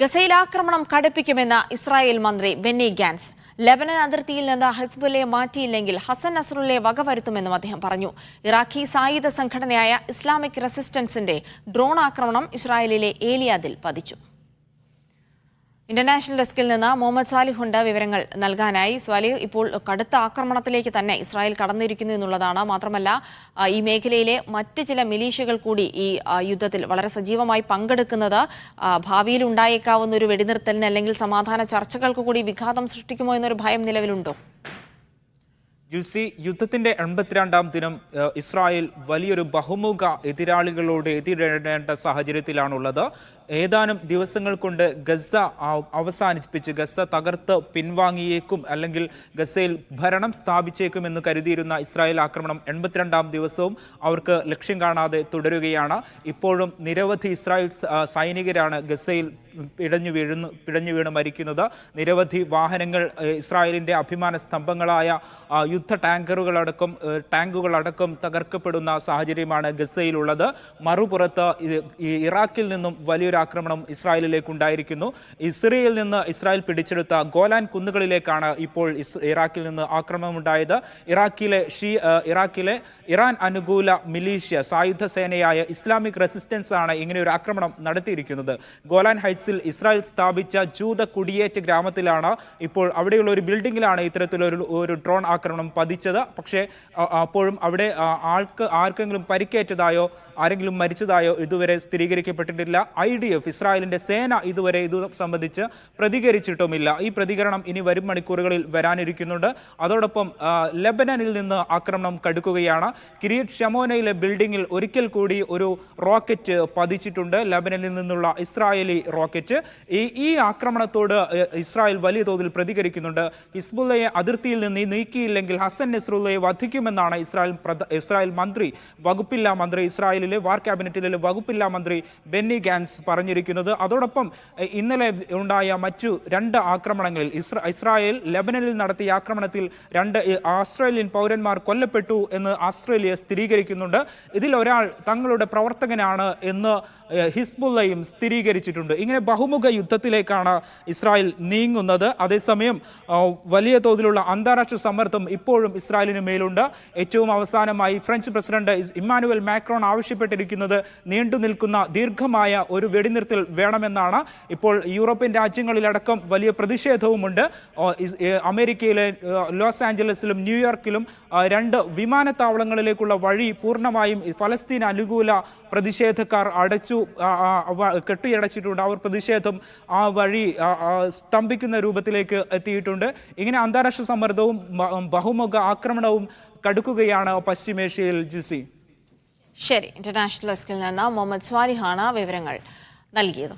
ഗസയിൽ ആക്രമണം കടുപ്പിക്കുമെന്ന് ഇസ്രായേൽ മന്ത്രി ബെന്നി ഗാൻസ്. ലെബനൻ അതിർത്തിയിൽ നിന്ന് ഹിസ്ബുല്ലയെ മാറ്റിയില്ലെങ്കിൽ ഹസൻ നസ്രുള്ളയെ വകവരുത്തുമെന്നും അദ്ദേഹം പറഞ്ഞു. ഇറാഖി സായുധ സംഘടനയായ ഇസ്ലാമിക് റെസിസ്റ്റൻസിന്റെ ഡ്രോൺ ആക്രമണം ഇസ്രായേലിലെ ഏലിയാദിൽ പതിച്ചു. ഇന്റർനാഷണൽ ഡെസ്കിൽ നിന്ന് മുഹമ്മദ് സാലിഹുണ്ട് വിവരങ്ങൾ നൽകാനായി. സ്വാലിഹ്, ഇപ്പോൾ കടുത്ത ആക്രമണത്തിലേക്ക് തന്നെ ഇസ്രായേൽ കടന്നിരിക്കുന്നു എന്നുള്ളതാണ്. മാത്രമല്ല, ഈ മേഖലയിലെ മറ്റ് ചില മിലീഷ്യകൾ കൂടി ഈ യുദ്ധത്തിൽ വളരെ സജീവമായി പങ്കെടുക്കുന്നത് ഭാവിയിൽ ഉണ്ടായേക്കാവുന്ന ഒരു വെടിനിർത്തലിന് അല്ലെങ്കിൽ സമാധാന ചർച്ചകൾക്ക് കൂടി വിഘാതം സൃഷ്ടിക്കുമോ എന്നൊരു ഭയം നിലവിലുണ്ടോ? ജിൽസി, യുദ്ധത്തിന്റെ 82ാം ദിനം ഇസ്രായേൽ വലിയൊരു ബഹുമുഖ എതിരാളികളോട് എതിരിടേണ്ട സാഹചര്യത്തിലാണുള്ളത്. ഏതാനും ദിവസങ്ങൾ കൊണ്ട് ഗസ അവസാനിപ്പിച്ച് ഗസ തകർത്ത് പിൻവാങ്ങിയേക്കും, അല്ലെങ്കിൽ ഗസയിൽ ഭരണം സ്ഥാപിച്ചേക്കും എന്ന് കരുതിയിരുന്ന ഇസ്രായേൽ ആക്രമണം 82ാം ദിവസവും അവർക്ക് ലക്ഷ്യം കാണാതെ തുടരുകയാണ്. ഇപ്പോഴും നിരവധി ഇസ്രായേൽ സൈനികരാണ് ഗസയിൽ പിടഞ്ഞു വീണ് മരിക്കുന്നത്. നിരവധി വാഹനങ്ങൾ, ഇസ്രായേലിന്റെ അഭിമാന സ്തംഭങ്ങളായ യുദ്ധ ടാങ്കുകളടക്കം തകർക്കപ്പെടുന്ന സാഹചര്യമാണ് ഗസയിലുള്ളത്. മറുപുറത്ത് ഇറാഖിൽ നിന്നും വലിയൊരു ആക്രമണം ഇസ്രായേലിലേക്ക് ഉണ്ടായിരിക്കുന്നു. സിറിയയിൽ നിന്ന് ഇസ്രായേൽ പിടിച്ചെടുത്ത ഗോലാൻ കുന്നുകളിലേക്കാണ് ഇപ്പോൾ ഇറാഖിൽ നിന്ന് ആക്രമണമുണ്ടായത്. ഇറാഖിലെ ഇറാൻ അനുകൂല മിലീഷ്യ സായുധ സേനയായ ഇസ്ലാമിക് റെസിസ്റ്റൻസ് ആണ് ഇങ്ങനെയൊരു ആക്രമണം നടത്തിയിരിക്കുന്നത്. ഗോലാൻ ഹൈറ്റ്സിൽ ഇസ്രായേൽ സ്ഥാപിച്ച ജൂത കുടിയേറ്റ ഗ്രാമത്തിലാണ് ഇപ്പോൾ അവിടെയുള്ള ഒരു ബിൽഡിങ്ങിലാണ് ഇത്തരത്തിലൊരു ഡ്രോൺ ആക്രമണം പതിച്ചത്. പക്ഷേ അപ്പോഴും അവിടെ ആർക്കെങ്കിലും പരിക്കേറ്റതായോ ആരെങ്കിലും മരിച്ചതായോ ഇതുവരെ സ്ഥിരീകരിക്കപ്പെട്ടിട്ടില്ല. IDF, ഇസ്രായേലിന്റെ സേന, ഇതുവരെ ഇത് സംബന്ധിച്ച് പ്രതികരിച്ചിട്ടുമില്ല. ഈ പ്രതികരണം ഇനി വരും മണിക്കൂറുകളിൽ വരാനിരിക്കുന്നുണ്ട്. അതോടൊപ്പം ലെബനനിൽ നിന്ന് ആക്രമണം കടുക്കുകയാണ്. കിരിയറ്റ് ഷമോനയിലെ ബിൽഡിങ്ങിൽ ഒരിക്കൽ കൂടി ഒരു റോക്കറ്റ് പതിച്ചിട്ടുണ്ട്, ലെബനനിൽ നിന്നുള്ള ഇസ്രായേലി റോക്കറ്റ്. ഈ ആക്രമണത്തോട് ഇസ്രായേൽ വലിയ തോതിൽ പ്രതികരിക്കുന്നുണ്ട്. ഹിസ്ബുല്ലയെ അതിർത്തിയിൽ നിന്ന് നീക്കിയില്ലെങ്കിൽ ഹസൻ നസ്രുള്ളയെ വധിക്കുമെന്നാണ് ഇസ്രായേൽ വകുപ്പില്ലാ മന്ത്രി, ഇസ്രായേലിലെ വാർ ക്യാബിനറ്റിലെ വകുപ്പില്ലാ മന്ത്രി ബെന്നി ഗാൻസ് പറഞ്ഞിരിക്കുന്നത്. അതോടൊപ്പം ഇന്നലെ ഉണ്ടായ മറ്റു 2 ആക്രമണങ്ങളിൽ ഇസ്രായേൽ ലെബനനിൽ നടത്തിയ ആക്രമണത്തിൽ 2 ഓസ്ട്രേലിയൻ പൗരന്മാർ കൊല്ലപ്പെട്ടു എന്ന് ഓസ്ട്രേലിയ സ്ഥിരീകരിക്കുന്നുണ്ട്. ഇതിൽ ഒരാൾ തങ്ങളുടെ പ്രവർത്തകനാണ് എന്ന് ഹിസ്ബുല്ലയും സ്ഥിരീകരിച്ചിട്ടുണ്ട്. ഇങ്ങനെ ബഹുമുഖ യുദ്ധത്തിലേക്കാണ് ഇസ്രായേൽ നീങ്ങുന്നത്. അതേസമയം വലിയ തോതിലുള്ള അന്താരാഷ്ട്ര സമ്മർദ്ദം ഇപ്പോഴും ഇസ്രായേലിന് മേലുണ്ട്. ഏറ്റവും അവസാനമായി ഫ്രഞ്ച് പ്രസിഡന്റ് ഇമ്മാനുവൽ മാക്രോൺ ആവശ്യപ്പെട്ടിരിക്കുന്നത് നീണ്ടു നിൽക്കുന്ന ദീർഘമായ ഒരു വെടിനിർത്തൽ വേണമെന്നാണ്. ഇപ്പോൾ യൂറോപ്യൻ രാജ്യങ്ങളിലടക്കം വലിയ പ്രതിഷേധവുമുണ്ട്. അമേരിക്കയിലെ ലോസ് ആഞ്ചലസിലും ന്യൂയോർക്കിലും 2 വിമാനത്താവളങ്ങളിലേക്കുള്ള വഴി പൂർണ്ണമായും ഫലസ്തീൻ അനുകൂല പ്രതിഷേധക്കാർ കെട്ടിയടച്ചിട്ടുണ്ട്. അവർ പ്രതിഷേധം ആ വഴി സ്തംഭിക്കുന്ന രൂപത്തിലേക്ക് എത്തിയിട്ടുണ്ട്. ഇങ്ങനെ അന്താരാഷ്ട്ര സമ്മർദ്ദവും ബഹുമുഖ ആക്രമണവും കടുക്കുകയാണ് പശ്ചിമേഷ്യയിൽ. ജിസി, ശരി. ഇന്റർനാഷണൽ ഡെസ്കിൽ നിന്ന് മുഹമ്മദ് സ്വാലിഹാണ് വിവരങ്ങൾ നൽകിയത്.